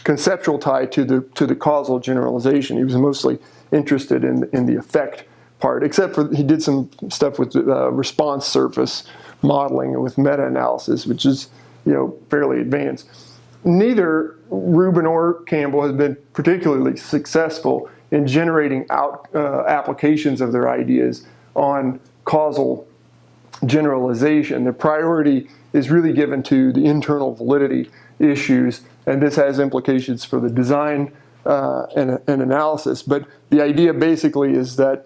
conceptual tie to the causal generalization. He was mostly interested in the effect part, except for he did some stuff with response surface modeling and with meta-analysis, which is fairly advanced. Neither Rubin or Campbell has been particularly successful in generating applications of their ideas on causal generalization. The priority is really given to the internal validity issues, and this has implications for the design and analysis. But the idea basically is that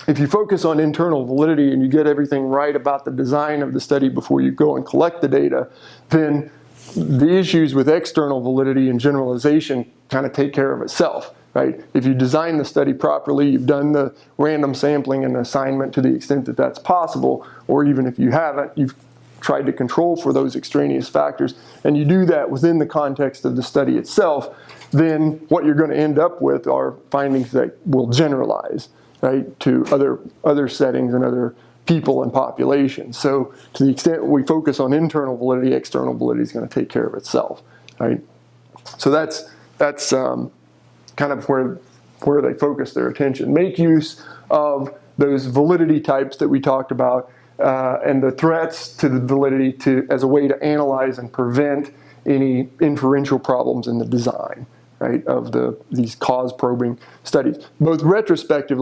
if you focus on internal validity and you get everything right about the design of the study before you go and collect the data, then the issues with external validity and generalization kind of take care of itself, right? If you design the study properly, you've done the random sampling and assignment to the extent that that's possible, or even if you haven't, you've tried to control for those extraneous factors, and you do that within the context of the study itself, then what you're going to end up with are findings that will generalize, right, to other settings and other people and populations. So to the extent we focus on internal validity, external validity is going to take care of itself, right? So that's kind of where they focus their attention. Make use of those validity types that we talked about and the threats to the validity as a way to analyze and prevent any inferential problems in the design, right, of these cause probing studies, both retrospective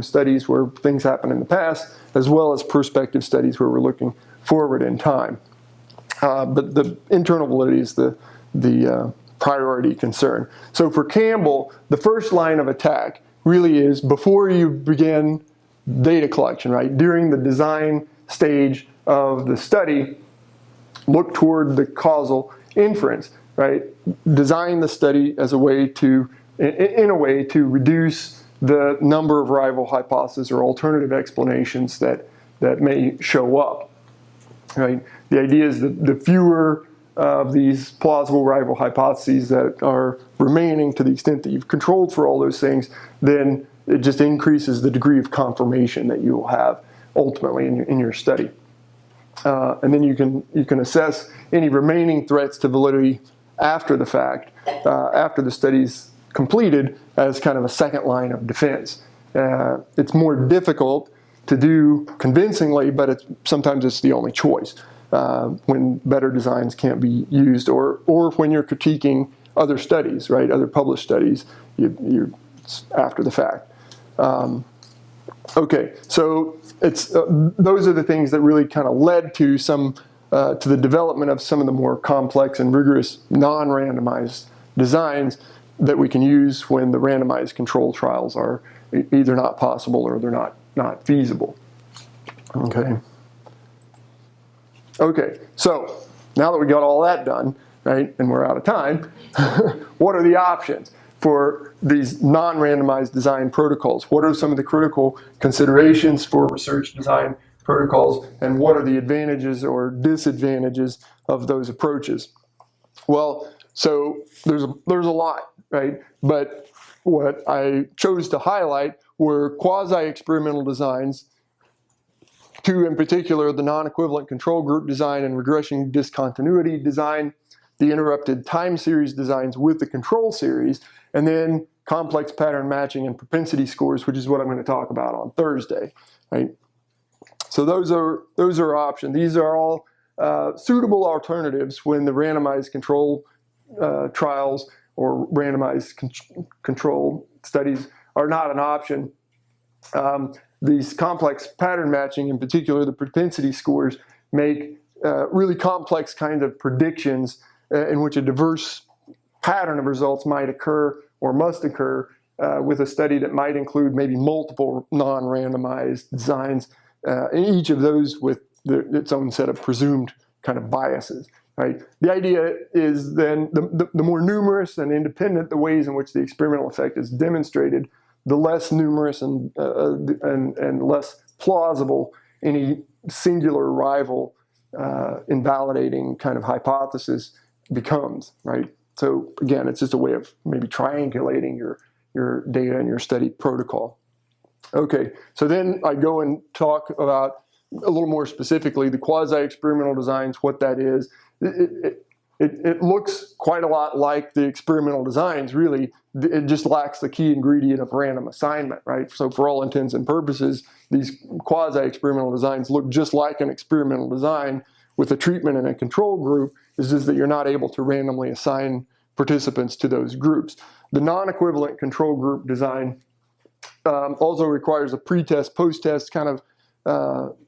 studies where things happen in the past, as well as prospective studies where we're looking forward in time. But the internal validity is the priority concern. So for Campbell, the first line of attack really is before you begin data collection, right? During the design stage of the study, look toward the causal inference, right? Design the study as a way to, in a way to reduce the number of rival hypotheses or alternative explanations that may show up, right? The idea is that the fewer of these plausible rival hypotheses that are remaining, to the extent that you've controlled for all those things, then it just increases the degree of confirmation that you will have ultimately in your study. And then you can assess any remaining threats to validity after the fact, after the study's completed, as kind of a second line of defense. It's more difficult to do convincingly, but sometimes it's the only choice when better designs can't be used, or when you're critiquing other studies, right? Other published studies, you're after the fact. Okay, so it's those are the things that really kind of led to the development of some of the more complex and rigorous non-randomized designs that we can use when the randomized control trials are either not possible or they're not feasible. Okay. Okay, so now that we got all that done, right? And we're out of time. What are the options for these non-randomized design protocols? What are some of the critical considerations for research design protocols, and what are the advantages or disadvantages of those approaches? Well, so there's a lot, right? But what I chose to highlight were quasi-experimental designs, two in particular, the non-equivalent control group design and regression discontinuity design, the interrupted time series designs with the control series, and then complex pattern matching and propensity scores, which is what I'm going to talk about on Thursday, right? So those are options. These are all suitable alternatives when the randomized control trials or randomized control studies are not an option. These complex pattern matching, in particular the propensity scores, make really complex kind of predictions in which a diverse pattern of results might occur or must occur with a study that might include maybe multiple non-randomized designs, and each of those with its own set of presumed kind of biases. Right? The idea is then the more numerous and independent the ways in which the experimental effect is demonstrated, the less numerous and less plausible any singular rival invalidating kind of hypothesis becomes, right? So again, it's just a way of maybe triangulating your data and your study protocol. Okay, so then I go and talk about a little more specifically the quasi-experimental designs, what that is. It looks quite a lot like the experimental designs, really. It just lacks the key ingredient of random assignment, right? So for all intents and purposes, these quasi-experimental designs look just like an experimental design with a treatment and a control group. It's just that you're not able to randomly assign participants to those groups. The non-equivalent control group design also requires a pre-test, post-test kind of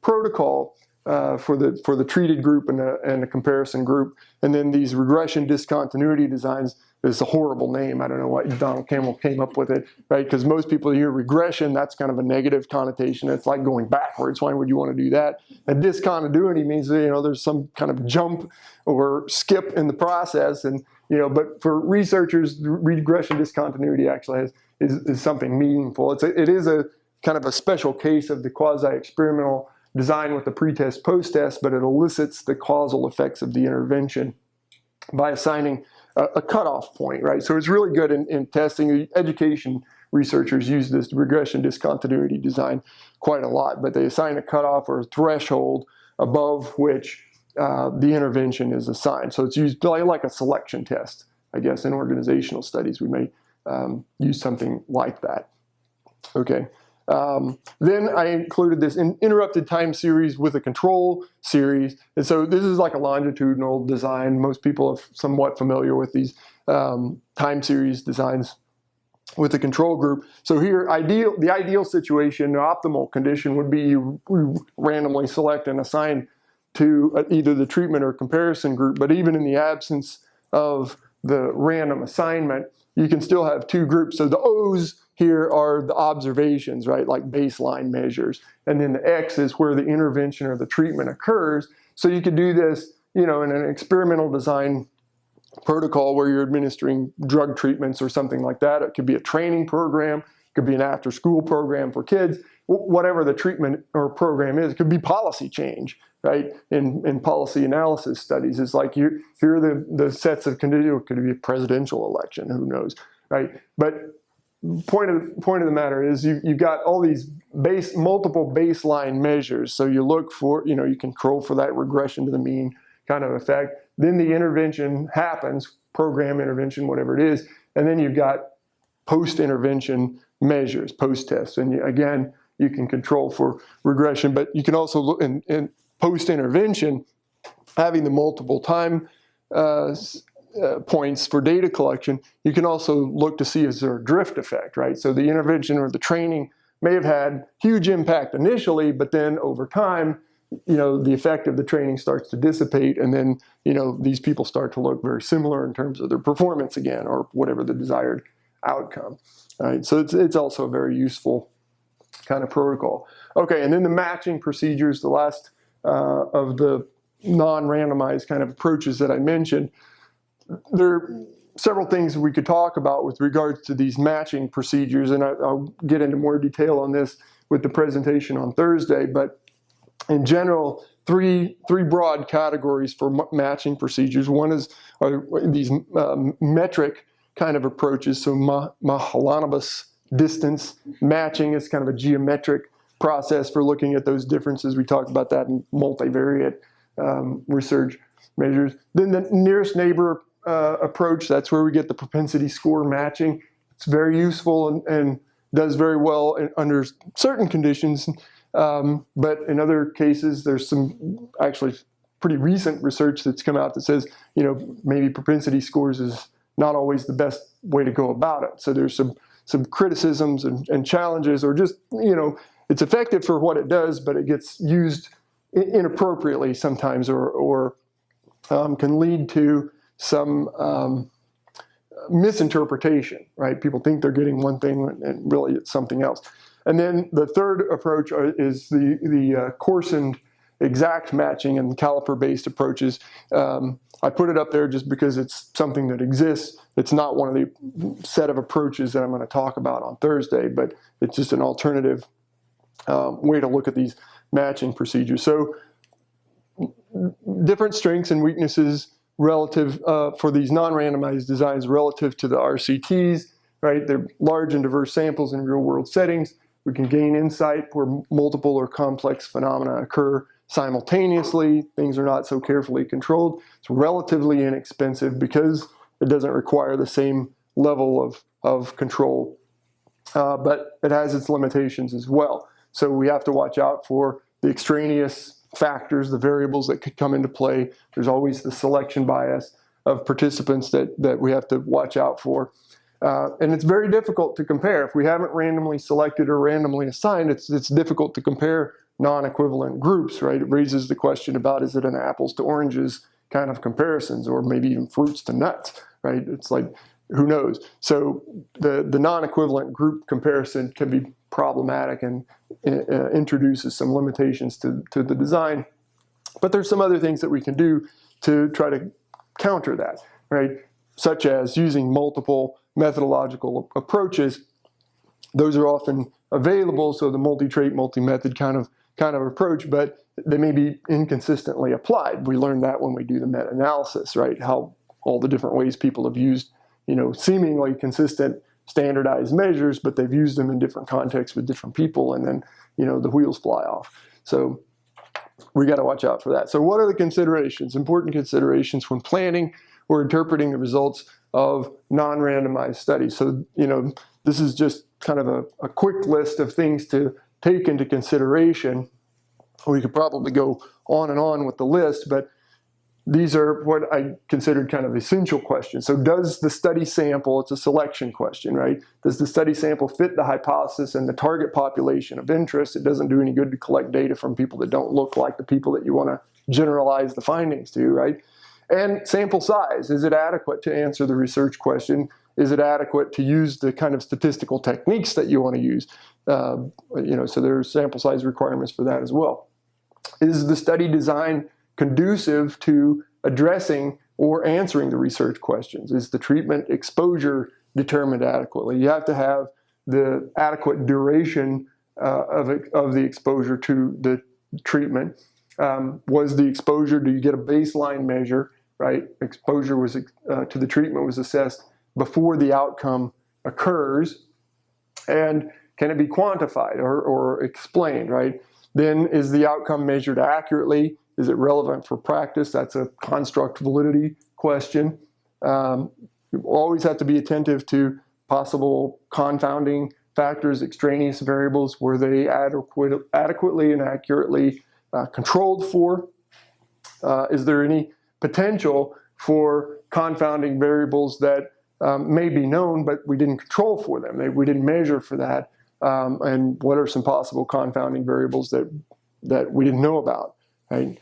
protocol for the treated group and the comparison group. And then these regression discontinuity designs is a horrible name. I don't know why Donald Campbell came up with it, right? Because most people hear regression, that's kind of a negative connotation. It's like going backwards. Why would you want to do that? And discontinuity means, there's some kind of jump or skip in the process. And, but for researchers, regression discontinuity actually is something meaningful. It is a kind of a special case of the quasi-experimental design with the pre-test, post-test, but it elicits the causal effects of the intervention by assigning a cutoff point, right? So it's really good in testing. Education researchers use this regression discontinuity design quite a lot, but they assign a cutoff or a threshold above which the intervention is assigned. So it's used like a selection test, I guess. In organizational studies, we may use something like that. Okay. Then I included this interrupted time series with a control series. And so this is like a longitudinal design. Most people are somewhat familiar with these time series designs with a control group. So here, the ideal situation, the optimal condition would be you randomly select and assign to either the treatment or comparison group. But even in the absence of the random assignment, you can still have two groups. So the O's here are the observations, right, like baseline measures. And then the X is where the intervention or the treatment occurs. So you could do this, in an experimental design protocol where you're administering drug treatments or something like that. It could be a training program. It could be an after-school program for kids. Whatever the treatment or program is, it could be policy change, right? In policy analysis studies, it's like here are the sets of conditions. It could be a presidential election, who knows, right? But point of the matter is you've got all these multiple baseline measures. So you look for, you control for that regression to the mean kind of effect. Then the intervention happens, program intervention, whatever it is, and then you've got post-intervention measures, post-tests, and you can control for regression, but you can also look in post-intervention, having the multiple time points for data collection, you can also look to see is there a drift effect, right? So the intervention or the training may have had huge impact initially, but then over time, the effect of the training starts to dissipate, and then, these people start to look very similar in terms of their performance again, or whatever the desired outcome, right? So it's also a very useful kind of protocol. Okay, and then the matching procedures, the last of the non-randomized kind of approaches that I mentioned. there are several things we could talk about with regards to these matching procedures, and I'll get into more detail on this with the presentation on Thursday. But in general, three broad categories for matching procedures. One is these metric kind of approaches. So Mahalanobis distance matching is kind of a geometric process for looking at those differences. We talked about that in multivariate research measures. Then the nearest neighbor approach, that's where we get the propensity score matching. It's very useful and does very well under certain conditions. But in other cases, there's some actually pretty recent research that's come out that says, maybe propensity scores is not always the best way to go about it. So there's some criticisms and challenges, or just, it's effective for what it does, but it gets used inappropriately sometimes, or can lead to some misinterpretation, right? People think they're getting one thing and really it's something else. And then the third approach is the coarsened exact matching and caliper-based approaches. I put it up there just because it's something that exists. It's not one of the set of approaches that I'm going to talk about on Thursday, but it's just an alternative way to look at these matching procedures. So different strengths and weaknesses relative for these non-randomized designs relative to the RCTs, right? They're large and diverse samples in real-world settings. We can gain insight where multiple or complex phenomena occur simultaneously. Things are not so carefully controlled. It's relatively inexpensive because it doesn't require the same level of control, but it has its limitations as well. So we have to watch out for the extraneous factors, the variables that could come into play. There's always the selection bias of participants that we have to watch out for. And it's very difficult to compare. If we haven't randomly selected or randomly assigned, it's difficult to compare non-equivalent groups, right? It raises the question about, is it an apples to oranges kind of comparisons, or maybe even fruits to nuts, right? It's like, who knows? So the non-equivalent group comparison can be problematic and introduces some limitations to the design. But there's some other things that we can do to try to counter that, right? Such as using multiple methodological approaches. Those are often available, so the multi-trait, multi-method kind of approach, but they may be inconsistently applied. We learned that when we do the meta-analysis, right? How all the different ways people have used, seemingly consistent standardized measures, but they've used them in different contexts with different people, and then, the wheels fly off. So we got to watch out for that. So what are the considerations, important considerations when planning or interpreting the results of non-randomized studies? So, this is just kind of a quick list of things to take into consideration. We could probably go on and on with the list, but these are what I considered kind of essential questions. So does the study sample, it's a selection question, right? Does the study sample fit the hypothesis and the target population of interest? It doesn't do any good to collect data from people that don't look like the people that you want to generalize the findings to, right? And sample size, is it adequate to answer the research question? Is it adequate to use the kind of statistical techniques that you want to use? So there's sample size requirements for that as well. Is the study design conducive to addressing or answering the research questions? Is the treatment exposure determined adequately? You have to have the adequate duration of the exposure to the treatment. Was the exposure, do you get a baseline measure, right? Exposure was to the treatment was assessed before the outcome occurs, and can it be quantified or explained, right? Then is the outcome measured accurately? Is it relevant for practice? That's a construct validity question. You always have to be attentive to possible confounding factors, extraneous variables. Were they adequately and accurately controlled for? Is there any potential for confounding variables that may be known, but we didn't control for them? We didn't measure for that. And what are some possible confounding variables that we didn't know about, right?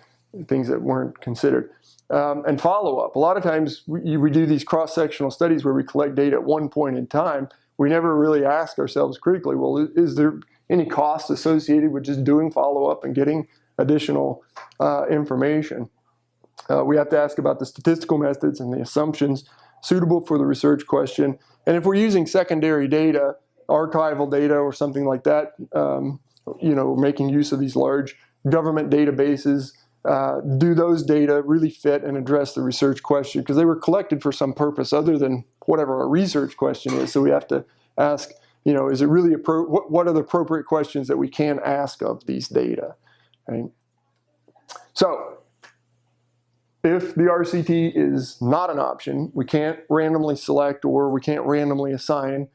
Things that weren't considered. And follow-up. A lot of times we do these cross-sectional studies where we collect data at one point in time. We never really ask ourselves critically, well, is there any cost associated with just doing follow-up and getting additional information? We have to ask about the statistical methods and the assumptions suitable for the research question. And if we're using secondary data, archival data or something like that, making use of these large government databases, do those data really fit and address the research question? Because they were collected for some purpose other than whatever our research question is. So we have to ask, is it really what are the appropriate questions that we can ask of these data? Right? So if the RCT is not an option, we can't randomly select or we can't randomly assign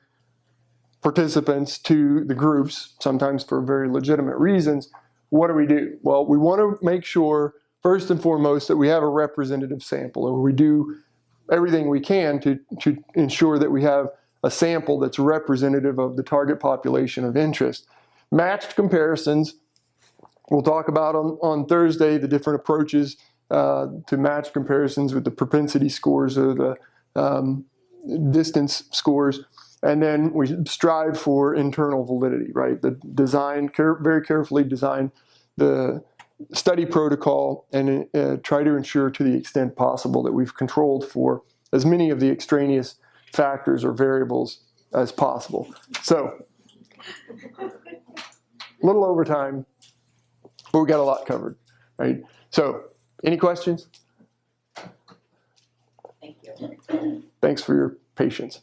participants to the groups, sometimes for very legitimate reasons. What do? Well, we want to make sure, first and foremost, that we have a representative sample, or we do everything we can to ensure that we have a sample that's representative of the target population of interest. Matched comparisons, we'll talk about on Thursday, the different approaches to match comparisons with the propensity scores or the distance scores. And then we strive for internal validity, right? The design, very carefully design the study protocol and try to ensure to the extent possible that we've controlled for as many of the extraneous factors or variables as possible. So, a little overtime, but we got a lot covered, right? So, any questions? Thank you. Thanks for your patience.